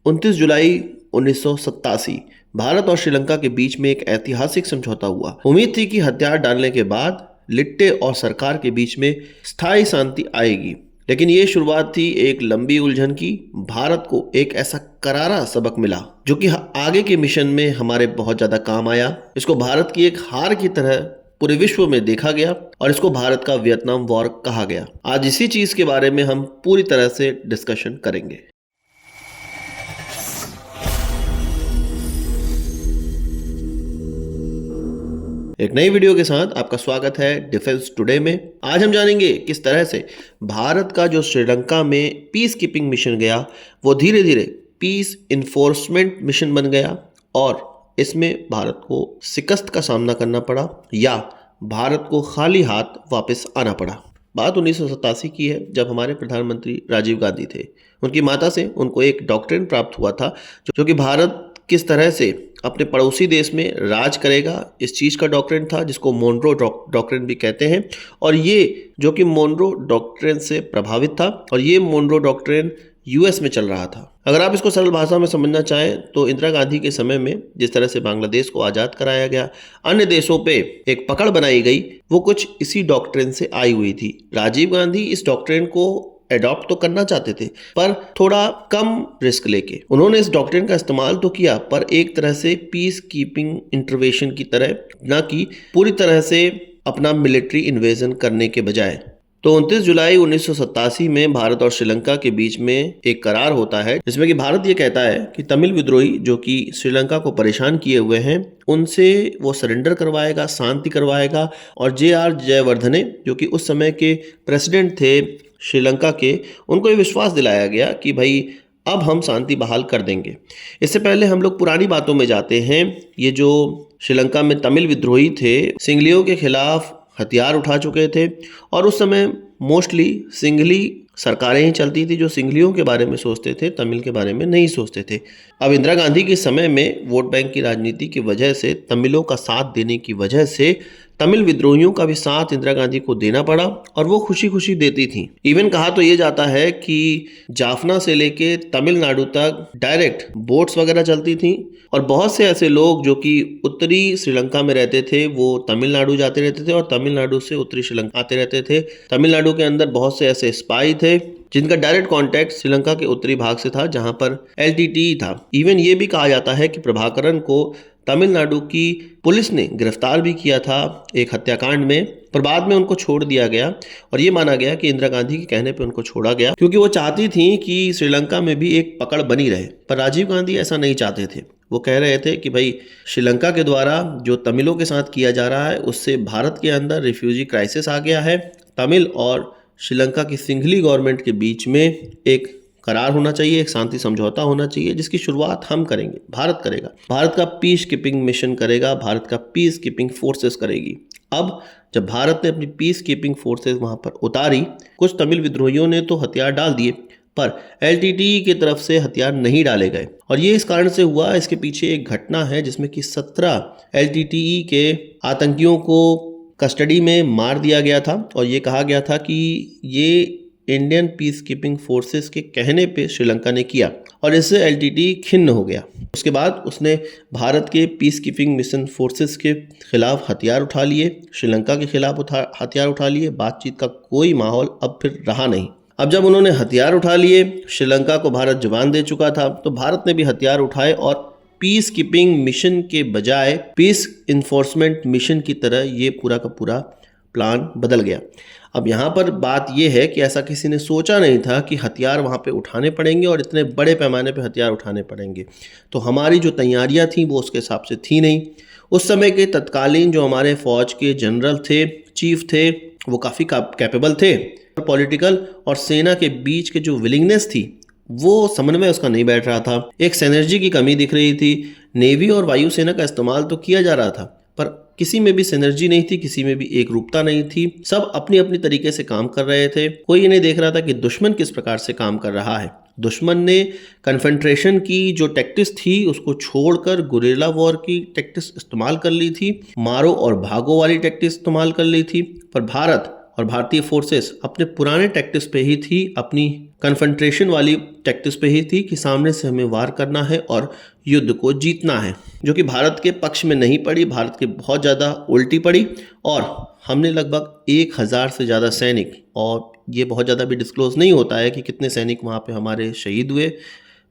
29 जुलाई 1987 भारत और श्रीलंका के बीच में एक ऐतिहासिक समझौता हुआ। उम्मीद थी कि हथियार डालने के बाद लिट्टे और सरकार के बीच में स्थायी शांति आएगी, लेकिन ये शुरुआत थी एक लंबी उलझन की। भारत को एक ऐसा करारा सबक मिला जो कि आगे के मिशन में हमारे बहुत ज्यादा काम आया। इसको भारत की एक हार की तरह पूरे विश्व में देखा गया और इसको भारत का वियतनाम वॉर कहा गया। आज इसी चीज के बारे में हम पूरी तरह से डिस्कशन करेंगे। एक नई वीडियो के साथ आपका स्वागत है डिफेंस टुडे में। आज हम जानेंगे किस तरह से भारत का जो श्रीलंका में पीस कीपिंग मिशन गया वो धीरे धीरे पीस इन्फोर्समेंट मिशन बन गया और इसमें भारत को शिकस्त का सामना करना पड़ा या भारत को खाली हाथ वापस आना पड़ा। बात 1987 की है, जब हमारे प्रधानमंत्री राजीव गांधी थे। उनकी माता से उनको एक डॉक्ट्रिन प्राप्त हुआ था जो कि भारत किस तरह से अपने पड़ोसी देश में राज करेगा, इस चीज़ का डॉक्ट्रिन था जिसको मोनरो डॉक्ट्रिन भी कहते हैं। और ये जो कि मोनरो डॉक्ट्रिन से प्रभावित था और ये मोनरो डॉक्ट्रिन यूएस में चल रहा था। अगर आप इसको सरल भाषा में समझना चाहें तो इंदिरा गांधी के समय में जिस तरह से बांग्लादेश को आज़ाद कराया गया, अन्य देशों पे एक पकड़ बनाई गई, वो कुछ इसी डॉक्ट्रिन से आई हुई थी। राजीव गांधी इस डॉक्ट्रिन को एडॉप्ट तो करना चाहते थे पर थोड़ा कम रिस्क लेके। उन्होंने इस डॉक्ट्रिन का इस्तेमाल तो किया पर एक तरह से पीस कीपिंग इंटरवेंशन की तरह, ना कि पूरी तरह से अपना मिलिट्री इन्वेजन करने के बजाय। तो 29 जुलाई 1987 में भारत और श्रीलंका के बीच में एक करार होता है जिसमें कि भारत ये कहता है कि तमिल विद्रोही जो कि श्रीलंका को परेशान किए हुए हैं उनसे वो सरेंडर करवाएगा, शांति करवाएगा। और जे.आर. जयवर्धने जो कि उस समय के प्रेसिडेंट थे श्रीलंका के, उनको ये विश्वास दिलाया गया कि भाई अब हम शांति बहाल कर देंगे। इससे पहले हम लोग पुरानी बातों में जाते हैं। ये जो श्रीलंका में तमिल विद्रोही थे सिंगलियों के खिलाफ हथियार उठा चुके थे और उस समय मोस्टली सिंघली सरकारें ही चलती थी जो सिंघलियों के बारे में सोचते थे, तमिल के बारे में नहीं सोचते थे। अब इंदिरा गांधी के समय में वोट बैंक की राजनीति की वजह से, तमिलों का साथ देने की वजह से तमिल विद्रोहियों का भी साथ इंदिरा गांधी को देना पड़ा और वो खुशी खुशी देती थी। इवन कहा तो ये जाता है कि जाफना से लेके तमिलनाडु तक डायरेक्ट बोट्स वगैरह चलती थी और बहुत से ऐसे लोग जो कि उत्तरी श्रीलंका में रहते थे वो तमिलनाडु जाते रहते थे और तमिलनाडु से उत्तरी श्रीलंका आते रहते थे। तमिलनाडु के अंदर बहुत से ऐसे स्पाई थे जिनका डायरेक्ट कांटेक्ट श्रीलंका के उत्तरी भाग से था जहां पर एलटीटीई था। इवन ये भी कहा जाता है कि प्रभाकरन को तमिलनाडु की पुलिस ने गिरफ्तार भी किया था एक हत्याकांड में, पर बाद में उनको छोड़ दिया गया और ये माना गया कि इंदिरा गांधी के कहने पे उनको छोड़ा गया क्योंकि वो चाहती थी कि श्रीलंका में भी एक पकड़ बनी रहे। पर राजीव गांधी ऐसा नहीं चाहते थे। वो कह रहे थे कि भाई श्रीलंका के द्वारा जो तमिलों के साथ किया जा रहा है उससे भारत के अंदर रिफ्यूजी क्राइसिस आ गया है। तमिल और श्रीलंका की सिंघली गवर्नमेंट के बीच में एक करार होना चाहिए, एक शांति समझौता होना चाहिए जिसकी शुरुआत हम करेंगे, भारत करेगा। भारत का पीस कीपिंग मिशन करेगा, भारत का पीस कीपिंग फोर्सेस करेगी। अब जब भारत ने अपनी पीस कीपिंग फोर्सेस वहां पर उतारी, कुछ तमिल विद्रोहियों ने तो हथियार डाल दिए पर एलटीटीई की तरफ से हथियार नहीं डाले गए और ये इस कारण से हुआ। इसके पीछे एक घटना है जिसमें कि 17 एलटीटीई के आतंकियों को कस्टडी में मार दिया गया था और ये कहा गया था कि ये इंडियन पीस कीपिंग फोर्सेस के कहने पे श्रीलंका ने किया और इससे एलटीटीई खिन्न हो गया। उसके बाद उसने भारत के पीस कीपिंग मिशन फोर्सेस के खिलाफ हथियार उठा लिए, श्रीलंका के खिलाफ हथियार उठा लिए। बातचीत का कोई माहौल अब फिर रहा नहीं। अब जब उन्होंने हथियार उठा लिए, श्रीलंका को भारत जवान दे चुका था, तो भारत ने भी हथियार उठाए और पीस कीपिंग मिशन के बजाय पीस इन्फोर्समेंट मिशन की तरह ये पूरा का पूरा प्लान बदल गया। अब यहाँ पर बात यह है कि ऐसा किसी ने सोचा नहीं था कि हथियार वहाँ पे उठाने पड़ेंगे और इतने बड़े पैमाने पे हथियार उठाने पड़ेंगे। तो हमारी जो तैयारियाँ थी वो उसके हिसाब से थी नहीं। उस समय के तत्कालीन जो हमारे फौज के जनरल थे, चीफ थे, वो काफ़ी कैपेबल थे। पॉलिटिकल और सेना के बीच के जो विलिंगनेस थी वो समन्वय उसका नहीं बैठ रहा था। एक सिनर्जी की कमी दिख रही थी। नेवी और वायुसेना का इस्तेमाल तो किया जा रहा था पर किसी में भी सिनर्जी नहीं थी, किसी में भी एक रूपता नहीं थी। सब अपनी अपनी तरीके से काम कर रहे थे। कोई ये नहीं देख रहा था कि दुश्मन किस प्रकार से काम कर रहा है। दुश्मन ने कन्फेंट्रेशन की जो टैक्टिक्स थी उसको छोड़कर गुरिल्ला वॉर की टैक्टिक्स इस्तेमाल कर ली थी, मारो और भागो वाली टैक्टिक्स इस्तेमाल कर ली थी। पर भारत और भारतीय फोर्सेस अपने पुराने टैक्टिक्स पे ही थी, अपनी कन्फ्रंटेशन वाली टैक्टिक्स पे ही थी कि सामने से हमें वार करना है और युद्ध को जीतना है, जो कि भारत के पक्ष में नहीं पड़ी, भारत के बहुत ज़्यादा उल्टी पड़ी। और हमने लगभग 1000 से ज़्यादा सैनिक, और ये बहुत ज़्यादा भी डिस्क्लोज नहीं होता है कि कितने सैनिक वहाँ पे हमारे शहीद हुए,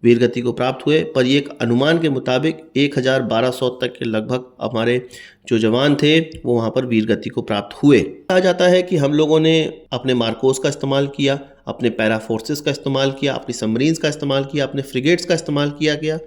वीरगति को प्राप्त हुए, पर ये एक अनुमान के मुताबिक 1200 तक के लगभग हमारे जो जवान थे वो वहाँ पर वीरगति को प्राप्त हुए। कहा जाता है कि हम लोगों ने अपने मार्कोस का इस्तेमाल किया, अपने पैरा फोर्सेस का इस्तेमाल किया, अपनी सबमरीन्स का इस्तेमाल किया, अपने फ्रिगेट्स का इस्तेमाल किया गया,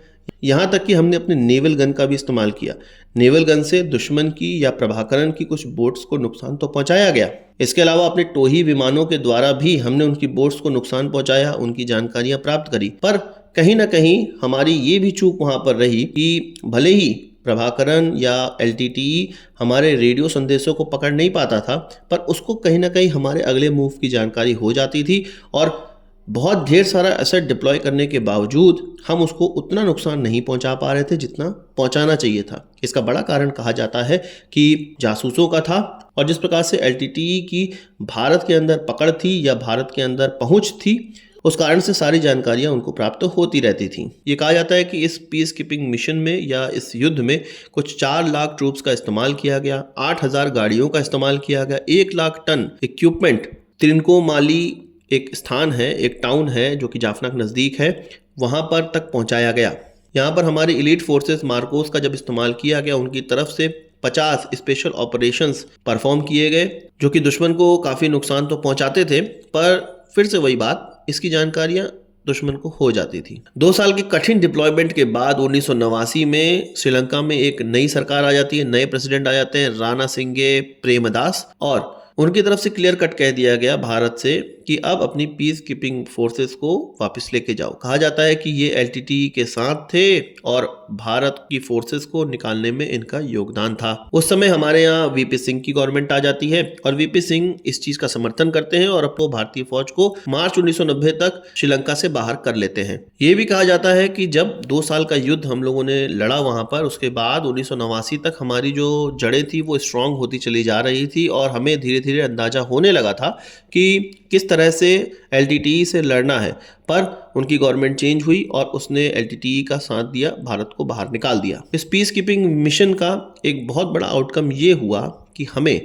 यहाँ तक कि हमने अपने नेवल गन का भी इस्तेमाल किया। नेवल गन से दुश्मन की या प्रभाकरण की कुछ बोट्स को नुकसान तो पहुंचाया गया। इसके अलावा अपने टोही विमानों के द्वारा भी हमने उनकी बोट्स को नुकसान पहुंचाया, उनकी जानकारियां प्राप्त करी। पर कहीं ना कहीं हमारी ये भी चूक वहां पर रही कि भले ही प्रभाकरण या LTTE हमारे रेडियो संदेशों को पकड़ नहीं पाता था, पर उसको कहीं ना कहीं हमारे अगले मूव की जानकारी हो जाती थी, और बहुत ढेर सारा एसेट डिप्लॉय करने के बावजूद हम उसको उतना नुकसान नहीं पहुंचा पा रहे थे जितना पहुंचाना चाहिए था। इसका बड़ा कारण कहा जाता है कि जासूसों का था, और जिस प्रकार से LTTE की भारत के अंदर पकड़ थी या भारत के अंदर पहुंच थी, उस कारण से सारी जानकारियां उनको प्राप्त होती रहती थी। ये कहा जाता है कि इस पीस कीपिंग मिशन में या इस युद्ध में कुछ 4 लाख ट्रूप्स का इस्तेमाल किया गया, 8000 गाड़ियों का इस्तेमाल किया गया, 1 लाख टन इक्विपमेंट त्रिनकोमाली एक स्थान है, एक टाउन है जो कि जाफना के नज़दीक है, वहाँ पर तक पहुँचाया गया। यहाँ पर हमारी एलीट फोर्सेस मार्कोस का जब इस्तेमाल किया गया, उनकी तरफ से 50 स्पेशल ऑपरेशंस परफॉर्म किए गए, जो कि दुश्मन को काफ़ी नुकसान तो पहुँचाते थे, पर फिर से वही बात, इसकी जानकारियाँ दुश्मन को हो जाती थी। 2 साल के कठिन डिप्लॉयमेंट के बाद 1989 में श्रीलंका में एक नई सरकार आ जाती है, नए प्रेसिडेंट आ जाते हैं, राणा सिंघे प्रेमदास, और उनकी तरफ से क्लियर कट कह दिया गया भारत से कि अब अपनी पीस कीपिंग फोर्सेस को वापस लेके जाओ। कहा जाता है कि ये LTTE के साथ थे और भारत की फोर्सेस को निकालने में इनका योगदान था। उस समय हमारे यहाँ VP सिंह की गवर्नमेंट आ जाती है, और VP सिंह इस चीज का समर्थन करते हैं और अपने भारतीय फौज को मार्च 1990 तक श्रीलंका से बाहर कर लेते हैं। ये भी कहा जाता है कि जब 2 साल का युद्ध हम लोगों ने लड़ा वहां पर, उसके बाद 1989 तक हमारी जो जड़ें थी वो स्ट्रांग होती चली जा रही थी, और हमें धीरे धीरे अंदाजा होने लगा था कि किस तरह से LTTE से लड़ना है। पर उनकी गवर्नमेंट चेंज हुई और उसने LTTE का साथ दिया, भारत को बाहर निकाल दिया। इस पीस कीपिंग मिशन का एक बहुत बड़ा आउटकम ये हुआ कि हमें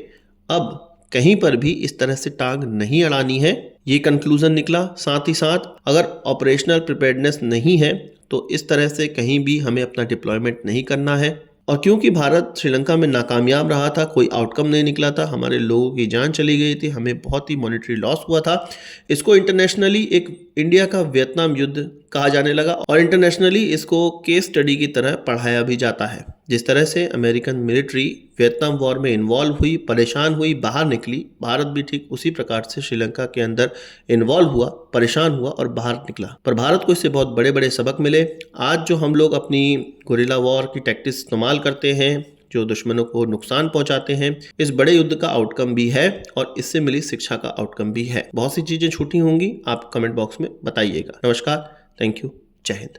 अब कहीं पर भी इस तरह से टांग नहीं अड़ानी है, ये कंक्लूजन निकला। साथ ही साथ अगर ऑपरेशनल प्रिपेयर्डनेस नहीं है तो इस तरह से कहीं भी हमें अपना डिप्लॉयमेंट नहीं करना है। और क्योंकि भारत श्रीलंका में नाकामयाब रहा था, कोई आउटकम नहीं निकला था, हमारे लोगों की जान चली गई थी, हमें बहुत ही मॉनेटरी लॉस हुआ था, इसको इंटरनेशनली एक इंडिया का वियतनाम युद्ध कहा जाने लगा, और इंटरनेशनली इसको केस स्टडी की तरह पढ़ाया भी जाता है। जिस तरह से अमेरिकन मिलिट्री वियतनाम वॉर में इन्वॉल्व हुई, परेशान हुई, बाहर निकली, भारत भी ठीक उसी प्रकार से श्रीलंका के अंदर इन्वॉल्व हुआ, परेशान हुआ और बाहर निकला। पर भारत को इससे बहुत बड़े बड़े सबक मिले। आज जो हम लोग अपनी गुरिल्ला वॉर की टैक्टिक्स इस्तेमाल करते हैं, जो दुश्मनों को नुकसान पहुंचाते हैं, इस बड़े युद्ध का आउटकम भी है और इससे मिली शिक्षा का आउटकम भी है। बहुत सी चीजें छूटी होंगी, आप कमेंट बॉक्स में बताइएगा। नमस्कार, थैंक यू, जय हिंद।